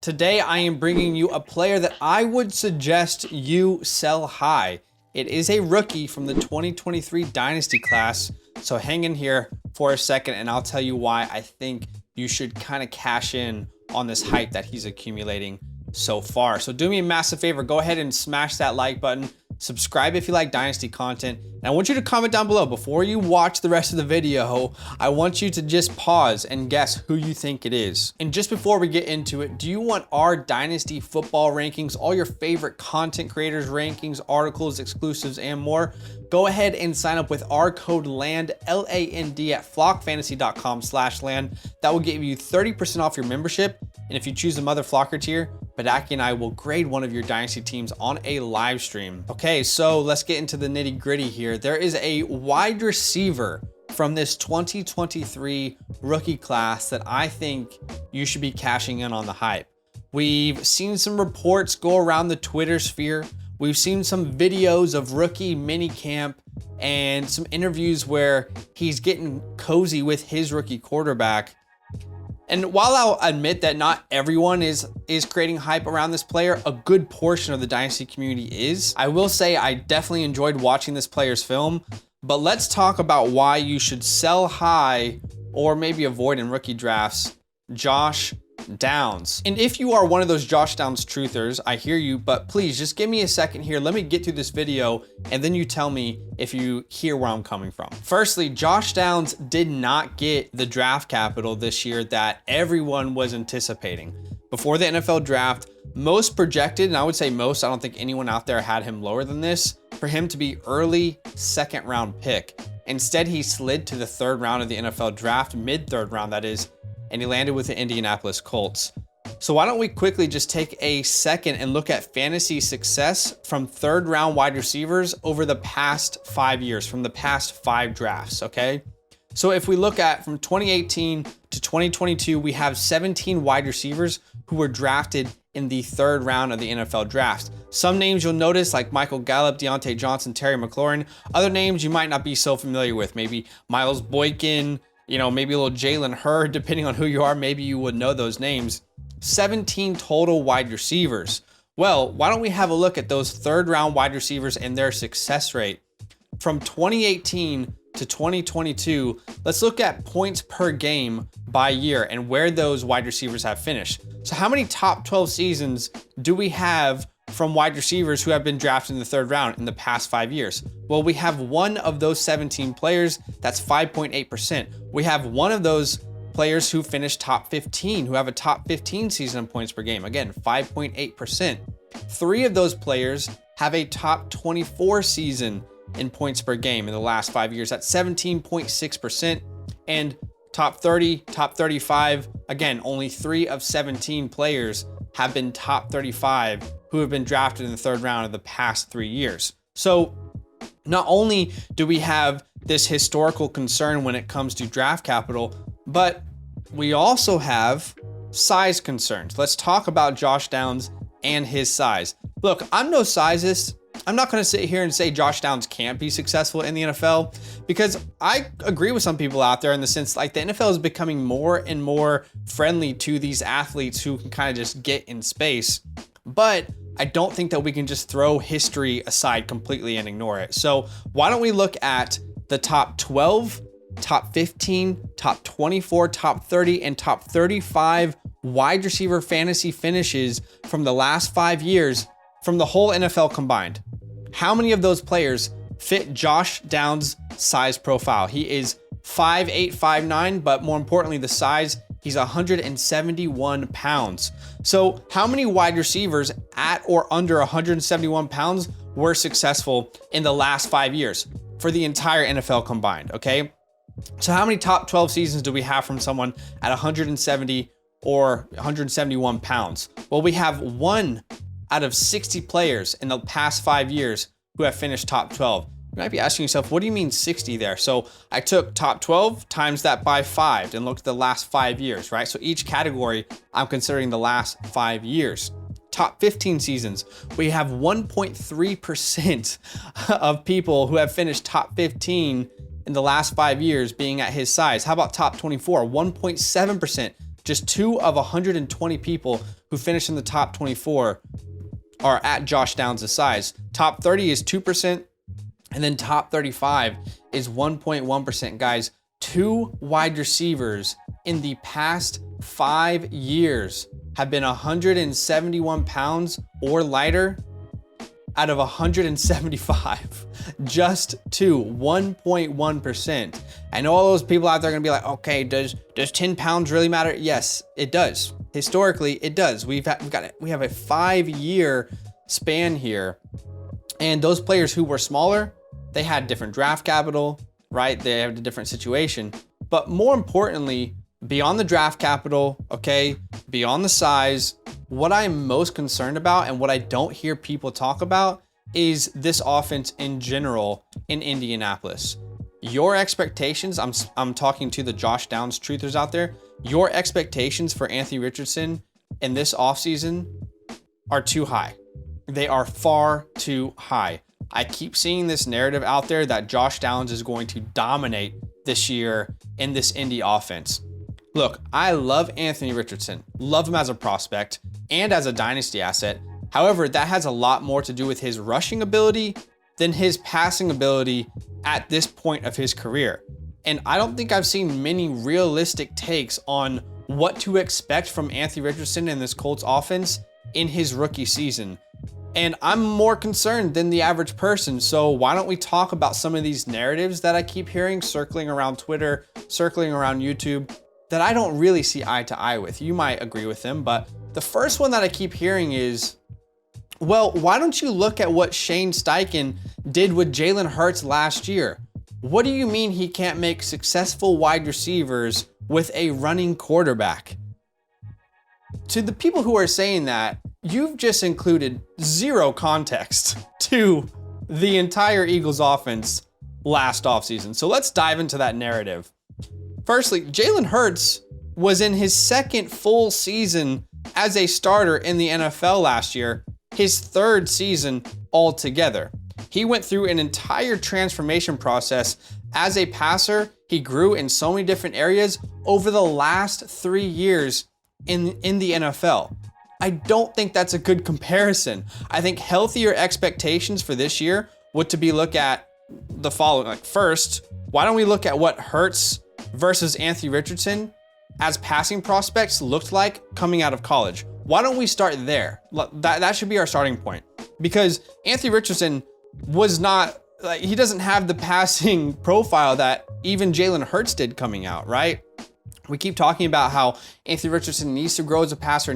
Today, I am bringing you a player that I would suggest you sell high. It is a rookie from the 2023 Dynasty class. So hang in here for a second and I'll tell you why I think you should kind of cash in on this hype that he's accumulating so far. So do me a massive favor, go ahead and smash that like button. Subscribe if you like Dynasty content. And I want you to comment down below before you watch the rest of the video. I want you to just pause and guess who you think it is. And just before we get into it, do you want our Dynasty football rankings, all your favorite content creators rankings, articles, exclusives, and more? Go ahead and sign up with our code LAND, L-A-N-D at flockfantasy.com/land. That will give you 30% off your membership. And if you choose the Mother Flocker tier, Badaki and I will grade one of your Dynasty teams on a live stream. Okay, so let's get into the nitty gritty here. There is a wide receiver from this 2023 rookie class that I think you should be cashing in on the hype. We've seen some reports go around the Twitter sphere. We've seen some videos of rookie mini camp and some interviews where he's getting cozy with his rookie quarterback. And while I'll admit that not everyone is creating hype around this player, a good portion of the Dynasty community is. I will say I definitely enjoyed watching this player's film, but let's talk about why you should sell high or maybe avoid in rookie drafts Josh Downs. And if you are one of those Josh Downs truthers, I hear you, but please just give me a second here. Let me get through this video and then you tell me if you hear where I'm coming from. Firstly, Josh Downs did not get the draft capital this year that everyone was anticipating. Before the NFL draft, most projected, and I would say most, I don't think anyone out there had him lower than this, for him to be early second round pick. Instead, he slid to the third round of the NFL draft, mid-third round that is, and he landed with the Indianapolis Colts. So why don't we quickly just take a second and look at fantasy success from third round wide receivers over the past 5 years, from the past 5 drafts, okay? So if we look at from 2018 to 2022, we have 17 wide receivers who were drafted in the third round of the NFL draft. Some names you'll notice like Michael Gallup, Deontay Johnson, Terry McLaurin. Other names you might not be so familiar with, maybe Miles Boykin, maybe a little Jalen Hurd, depending on who you are, maybe you would know those names. 17 total wide receivers. Well, why don't we have a look at those third round wide receivers and their success rate. From 2018 to 2022, let's look at points per game by year and where those wide receivers have finished. So how many top 12 seasons do we have from wide receivers who have been drafted in the third round in the past 5 years? Well, we have one of those 17 players, that's 5.8%. We have one of those players who finished top 15, who have a top 15 season in points per game. Again, 5.8%. 3 of those players have a top 24 season in points per game in the last 5 years. That's 17.6%. And top 30, top 35, again, only 3 of 17 players have been top 35 who have been drafted in the third round of the past 3 years. So not only do we have this historical concern when it comes to draft capital, but we also have size concerns. Let's talk about Josh Downs and his size. Look, I'm no sizist. I'm not going to sit here and say Josh Downs can't be successful in the NFL, because I agree with some people out there in the sense like the NFL is becoming more and more friendly to these athletes who can kind of just get in space. But I don't think that we can just throw history aside completely and ignore it. So why don't we look at the top 12, top 15, top 24, top 30, and top 35 wide receiver fantasy finishes from the last 5 years from the whole NFL combined. How many of those players fit Josh Downs' size profile? He is 5'8", 5'9", but more importantly, the size, he's 171 pounds. So how many wide receivers at or under 171 pounds were successful in the last 5 years for the entire NFL combined, okay? So how many top 12 seasons do we have from someone at 170 or 171 pounds? Well, we have 1 out of 60 players in the past 5 years who have finished top 12. You might be asking yourself, what do you mean 60 there? So I took top 12 times that by 5 and looked at the last 5 years, right? So each category, I'm considering the last 5 years. Top 15 seasons, we have 1.3% of people who have finished top 15 in the last 5 years being at his size. How about top 24? 1.7%. Just 2 of 120 people who finish in the top 24 are at Josh Downs' size. Top 30 is 2%, and then top 35 is 1.1%. Guys, 2 wide receivers in the past 5 years have been 171 pounds or lighter out of 175. Just 2, 1.1%. I know all those people out there are gonna be like, okay, does 10 pounds really matter? Yes, it does. Historically, it does. We have a 5-year span here, and those players who were smaller, they had different draft capital, right? They have a different situation. But more importantly, beyond the draft capital, okay, beyond the size, what I'm most concerned about and what I don't hear people talk about is this offense in general in Indianapolis. Your expectations, I'm talking to the Josh Downs truthers out there, your expectations for Anthony Richardson in this offseason are too high. They are far too high. I keep seeing this narrative out there that Josh Downs is going to dominate this year in this Indy offense. Look, I love Anthony Richardson, love him as a prospect and as a dynasty asset. However, that has a lot more to do with his rushing ability than his passing ability at this point of his career. And I don't think I've seen many realistic takes on what to expect from Anthony Richardson in this Colts offense in his rookie season. And I'm more concerned than the average person. So why don't we talk about some of these narratives that I keep hearing circling around Twitter, circling around YouTube, that I don't really see eye to eye with. You might agree with them, but the first one that I keep hearing is, well, why don't you look at what Shane Steichen did with Jalen Hurts last year? What do you mean he can't make successful wide receivers with a running quarterback? To the people who are saying that, you've just included zero context to the entire Eagles offense last offseason. So let's dive into that narrative. Firstly, Jalen Hurts was in his second full season as a starter in the NFL last year, his third season altogether. He went through an entire transformation process as a passer. He grew in so many different areas over the last 3 years in the NFL. I don't think that's a good comparison. I think healthier expectations for this year would to be look at the following. Like, first, why don't we look at what Hurts versus Anthony Richardson as passing prospects looked like coming out of college? Why don't we start there? That should be our starting point, because Anthony Richardson was not, like, he doesn't have the passing profile that even Jalen Hurts did coming out, right? We keep talking about how Anthony Richardson needs to grow as a passer.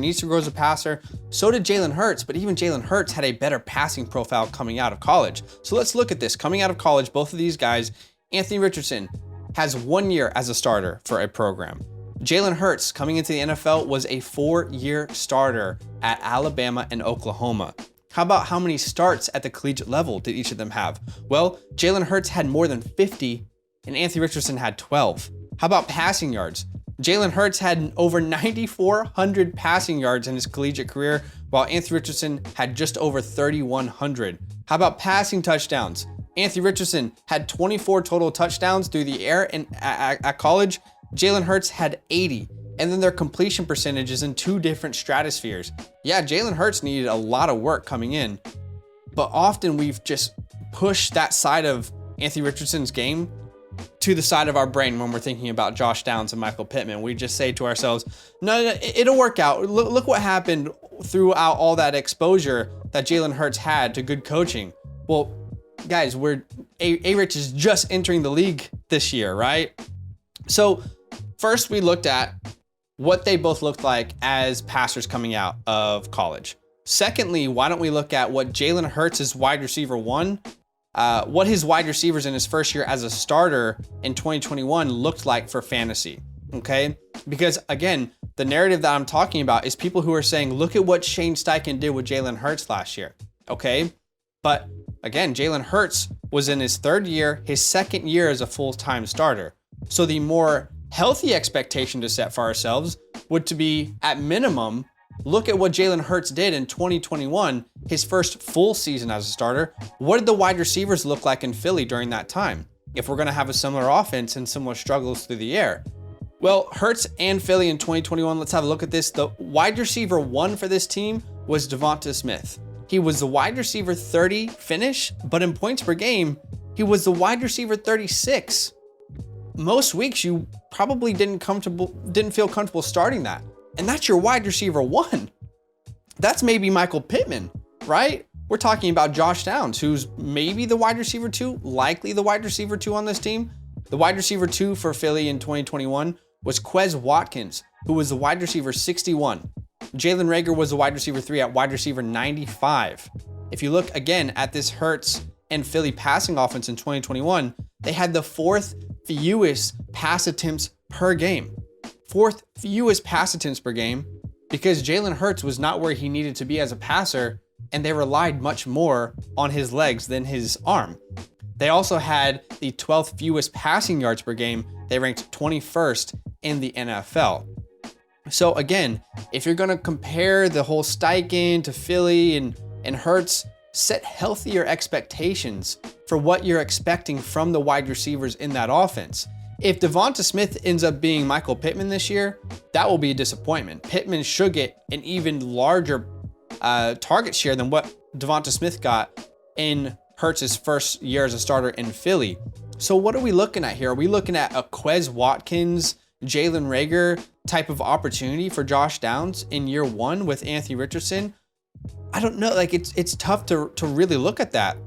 So did Jalen Hurts, but even Jalen Hurts had a better passing profile coming out of college. So let's look at this. Coming out of college, both of these guys, Anthony Richardson has 1 year as a starter for a program. Jalen Hurts, coming into the NFL, was a 4-year starter at Alabama and Oklahoma. How about how many starts at the collegiate level did each of them have? Well, Jalen Hurts had more than 50, and Anthony Richardson had 12. How about passing yards? Jalen Hurts had over 9,400 passing yards in his collegiate career, while Anthony Richardson had just over 3,100. How about passing touchdowns? Anthony Richardson had 24 total touchdowns through the air at college. Jalen Hurts had 80. And then their completion percentages in 2 different stratospheres. Yeah, Jalen Hurts needed a lot of work coming in, but often we've just pushed that side of Anthony Richardson's game to the side of our brain when we're thinking about Josh Downs and Michael Pittman. We just say to ourselves, no, it'll work out. Look what happened throughout all that exposure that Jalen Hurts had to good coaching. Well, guys, A-Rich is just entering the league this year, right? So first we looked at what they both looked like as passers coming out of college. Secondly, why don't we look at what Jalen Hurts' wide receiver one, what his wide receivers in his first year as a starter in 2021 looked like for fantasy, okay? Because again, the narrative that I'm talking about is people who are saying, look at what Shane Steichen did with Jalen Hurts last year, okay? But again, Jalen Hurts was in his third year, his second year as a full-time starter. So the more healthy expectation to set for ourselves would to be, at minimum, look at what Jalen Hurts did in 2021, his first full season as a starter. What did the wide receivers look like in Philly during that time? If we're going to have a similar offense and similar struggles through the air, Well, Hurts and Philly in 2021, let's have a look at this. The wide receiver 1 for this team was Devonta Smith. He was the wide receiver 30 finish, but in points per game, he was the wide receiver 36. Most weeks you probably didn't feel comfortable starting that. And that's your wide receiver 1. That's maybe Michael Pittman, right? We're talking about Josh Downs, who's maybe the wide receiver 2, likely the wide receiver 2 on this team. The wide receiver 2 for Philly in 2021 was Quez Watkins, who was the wide receiver 61. Jalen Reagor was the wide receiver 3 at wide receiver 95. If you look again at this Hurts and Philly passing offense in 2021, they had the 4th fewest pass attempts per game. 4th fewest pass attempts per game because Jalen Hurts was not where he needed to be as a passer, and they relied much more on his legs than his arm. They also had the 12th fewest passing yards per game. They ranked 21st in the NFL. So again, if you're going to compare the whole Steichen to Philly and Hurts, set healthier expectations for what you're expecting from the wide receivers in that offense. If Devonta Smith ends up being Michael Pittman this year, that will be a disappointment. Pittman should get an even larger target share than what Devonta Smith got in Hurts' first year as a starter in Philly. So what are we looking at here? Are we looking at a Quez Watkins, Jalen Reagor type of opportunity for Josh Downs in year 1 with Anthony Richardson? I don't know. Like it's tough to really look at that.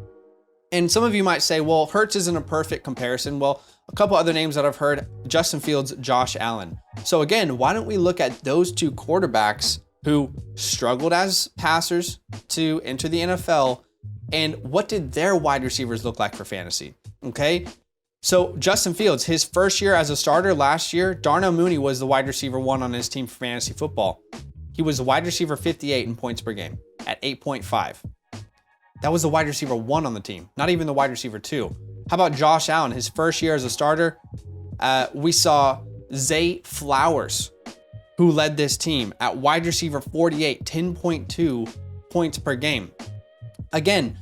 And some of you might say, well, Hurts isn't a perfect comparison. Well, a couple other names that I've heard, Justin Fields, Josh Allen. So again, why don't we look at those 2 quarterbacks who struggled as passers to enter the NFL, and what did their wide receivers look like for fantasy? Okay. So Justin Fields, his first year as a starter last year, Darnell Mooney was the wide receiver 1 on his team for fantasy football. He was the wide receiver 58 in points per game at 8.5. That was the wide receiver 1 on the team, not even the wide receiver 2. How about Josh Allen? His first year as a starter, we saw Zay Flowers, who led this team at wide receiver 48, 10.2 points per game. Again,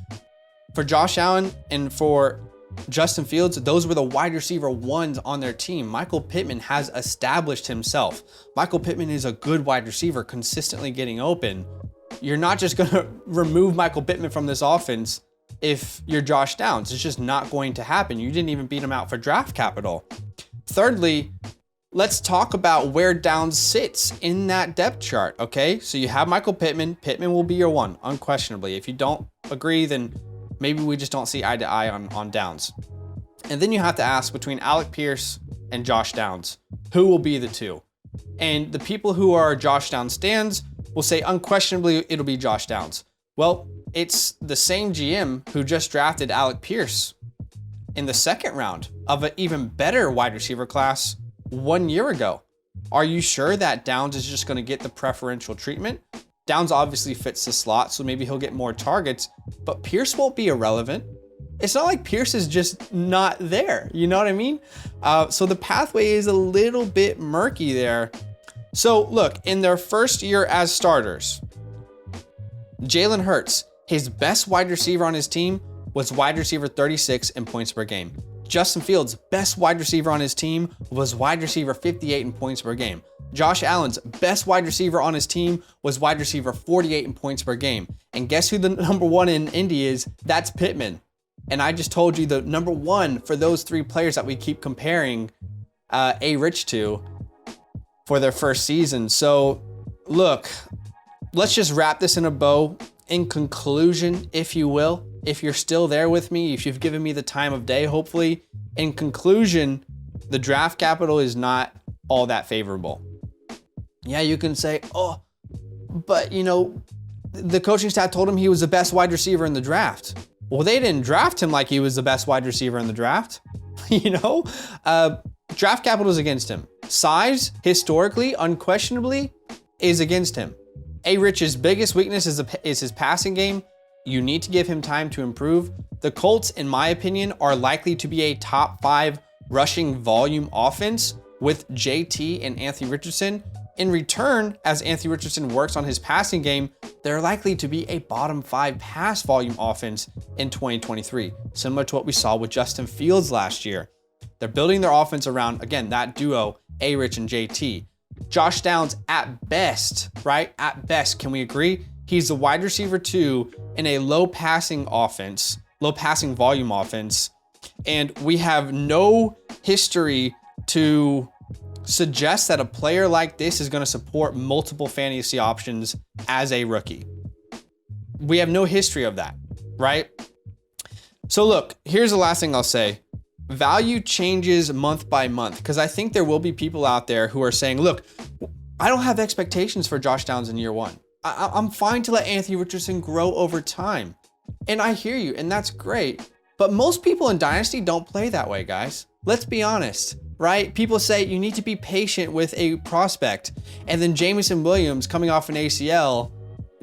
for Josh Allen and for Justin Fields, those were the wide receiver 1s on their team. Michael Pittman has established himself. Michael Pittman is a good wide receiver, consistently getting open. You're not just going to remove Michael Pittman from this offense if you're Josh Downs. It's just not going to happen. You didn't even beat him out for draft capital. Thirdly, let's talk about where Downs sits in that depth chart, okay? So you have Michael Pittman. Pittman will be your 1, unquestionably. If you don't agree, then maybe we just don't see eye to eye on Downs. And then you have to ask between Alec Pierce and Josh Downs, who will be the 2? And the people who are Josh Downs stands will say unquestionably it'll be Josh Downs. Well, it's the same GM who just drafted Alec Pierce in the 2nd round of an even better wide receiver class 1 year ago. Are you sure that Downs is just going to get the preferential treatment? Downs obviously fits the slot, so maybe he'll get more targets, but Pierce won't be irrelevant. It's not like Pierce is just not there. You know what I mean? So the pathway is a little bit murky there. So look, in their first year as starters, Jalen Hurts, his best wide receiver on his team was wide receiver 36 in points per game. Justin Fields, best wide receiver on his team was wide receiver 58 in points per game. Josh Allen's best wide receiver on his team was wide receiver 48 in points per game. And guess who the number 1 in Indy is? That's Pittman. And I just told you the number 1 for those 3 players that we keep comparing A-Rich to for their first season. So look, let's just wrap this in a bow. In conclusion, if you will, if you're still there with me, if you've given me the time of day, hopefully, in conclusion, the draft capital is not all that favorable. Yeah, you can say, oh, but the coaching staff told him he was the best wide receiver in the draft. Well, they didn't draft him like he was the best wide receiver in the draft. Draft capital is against him. Size, historically, unquestionably, is against him. A-Rich's biggest weakness is his passing game. You need to give him time to improve. The Colts, in my opinion, are likely to be a top 5 rushing volume offense with JT and Anthony Richardson. In return, as Anthony Richardson works on his passing game, they're likely to be a bottom 5 pass volume offense in 2023, similar to what we saw with Justin Fields last year. They're building their offense around, again, that duo, A-Rich and JT. Josh Downs at best, right? At best, can we agree? He's the wide receiver 2 in a low passing offense, low passing volume offense. And we have no history to suggest that a player like this is going to support multiple fantasy options as a rookie. We have no history of that, right? So look, here's the last thing I'll say. Value changes month by month, because I think there will be people out there who are saying, look, I don't have expectations for Josh Downs in year 1. I'm fine to let Anthony Richardson grow over time. And I hear you, and that's great. But most people in Dynasty don't play that way, guys. Let's be honest, right? People say you need to be patient with a prospect, and then Jameson Williams coming off an ACL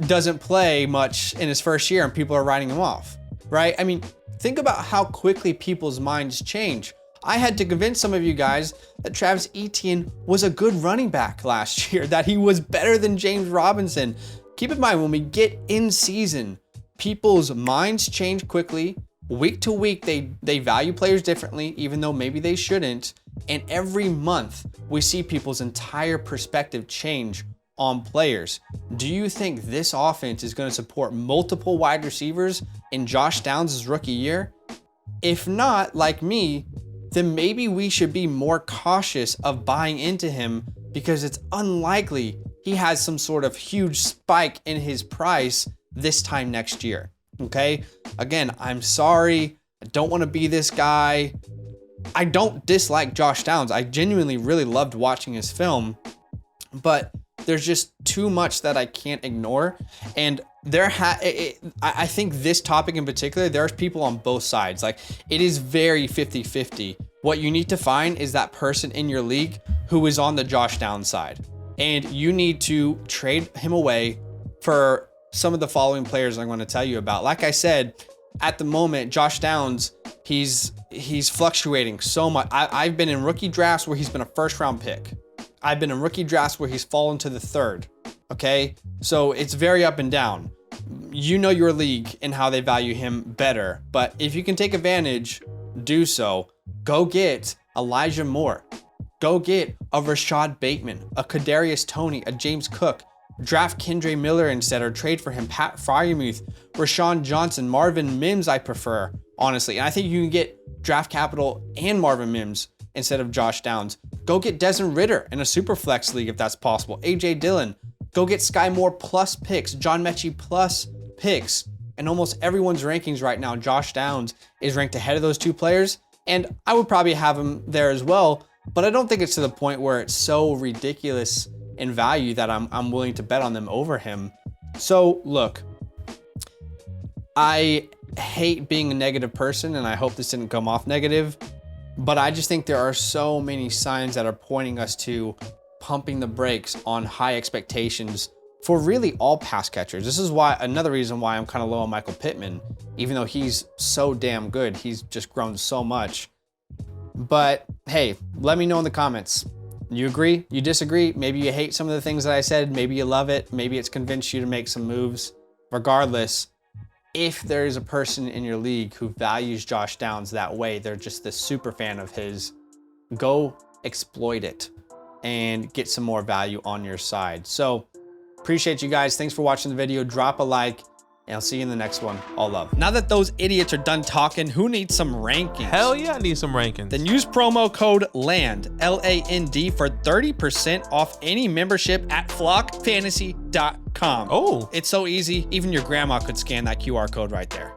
doesn't play much in his first year and people are writing him off, right? I mean, think about how quickly people's minds change. I had to convince some of you guys that Travis Etienne was a good running back last year, that he was better than James Robinson. Keep in mind, when we get in season, people's minds change quickly. Week to week, they value players differently, even though maybe they shouldn't. And every month, we see people's entire perspective change on players. Do you think this offense is going to support multiple wide receivers in Josh Downs' rookie year? If not, like me, then maybe we should be more cautious of buying into him, because it's unlikely he has some sort of huge spike in his price this time next year. Okay? Again, I'm sorry. I don't want to be this guy. I don't dislike Josh Downs. I genuinely really loved watching his film, but there's just too much that I can't ignore. And I think this topic in particular, there's people on both sides. Like, it is very 50-50. What you need to find is that person in your league who is on the Josh Downs side. And you need to trade him away for some of the following players I'm going to tell you about. Like I said, at the moment, Josh Downs, he's fluctuating so much. I've been in rookie drafts where he's been a first round pick. I've been in rookie drafts where he's fallen to the 3rd. Okay, so it's very up and down. You know your league and how they value him better, but if you can take advantage, do so. Go get Elijah Moore. Go get a Rashad Bateman, a Kadarius Toney, a James Cook. Draft Kendre Miller instead, or trade for him. Pat Freiermuth, Rashawn Johnson, Marvin Mims I prefer, honestly. And I think you can get draft capital and Marvin Mims instead of Josh Downs. Go get Desmond Ridder in a super flex league if that's possible. AJ Dillon. Go get Sky Moore plus picks. John Mechie plus picks. In almost everyone's rankings right now, Josh Downs is ranked ahead of those two players. And I would probably have him there as well, but I don't think it's to the point where it's so ridiculous in value that I'm willing to bet on them over him. So look, I hate being a negative person, and I hope this didn't come off negative, but I just think there are so many signs that are pointing us to pumping the brakes on high expectations for really all pass catchers. This is why, another reason why I'm kind of low on Michael Pittman, even though he's so damn good. He's just grown so much. But hey, let me know in the comments. You agree? You disagree? Maybe you hate some of the things that I said. Maybe you love it. Maybe it's convinced you to make some moves. Regardless, if there is a person in your league who values Josh Downs that way, they're just this super fan of his, go exploit it and get some more value on your side. So appreciate you guys. Thanks for watching the video. Drop a like, and I'll see you in the next one. All love. Now that those idiots are done talking, who needs some rankings? Hell yeah, I need some rankings. Then use promo code LAND, L-A-N-D, for 30% off any membership at flockfantasy.com. Oh. It's so easy. Even your grandma could scan that QR code right there.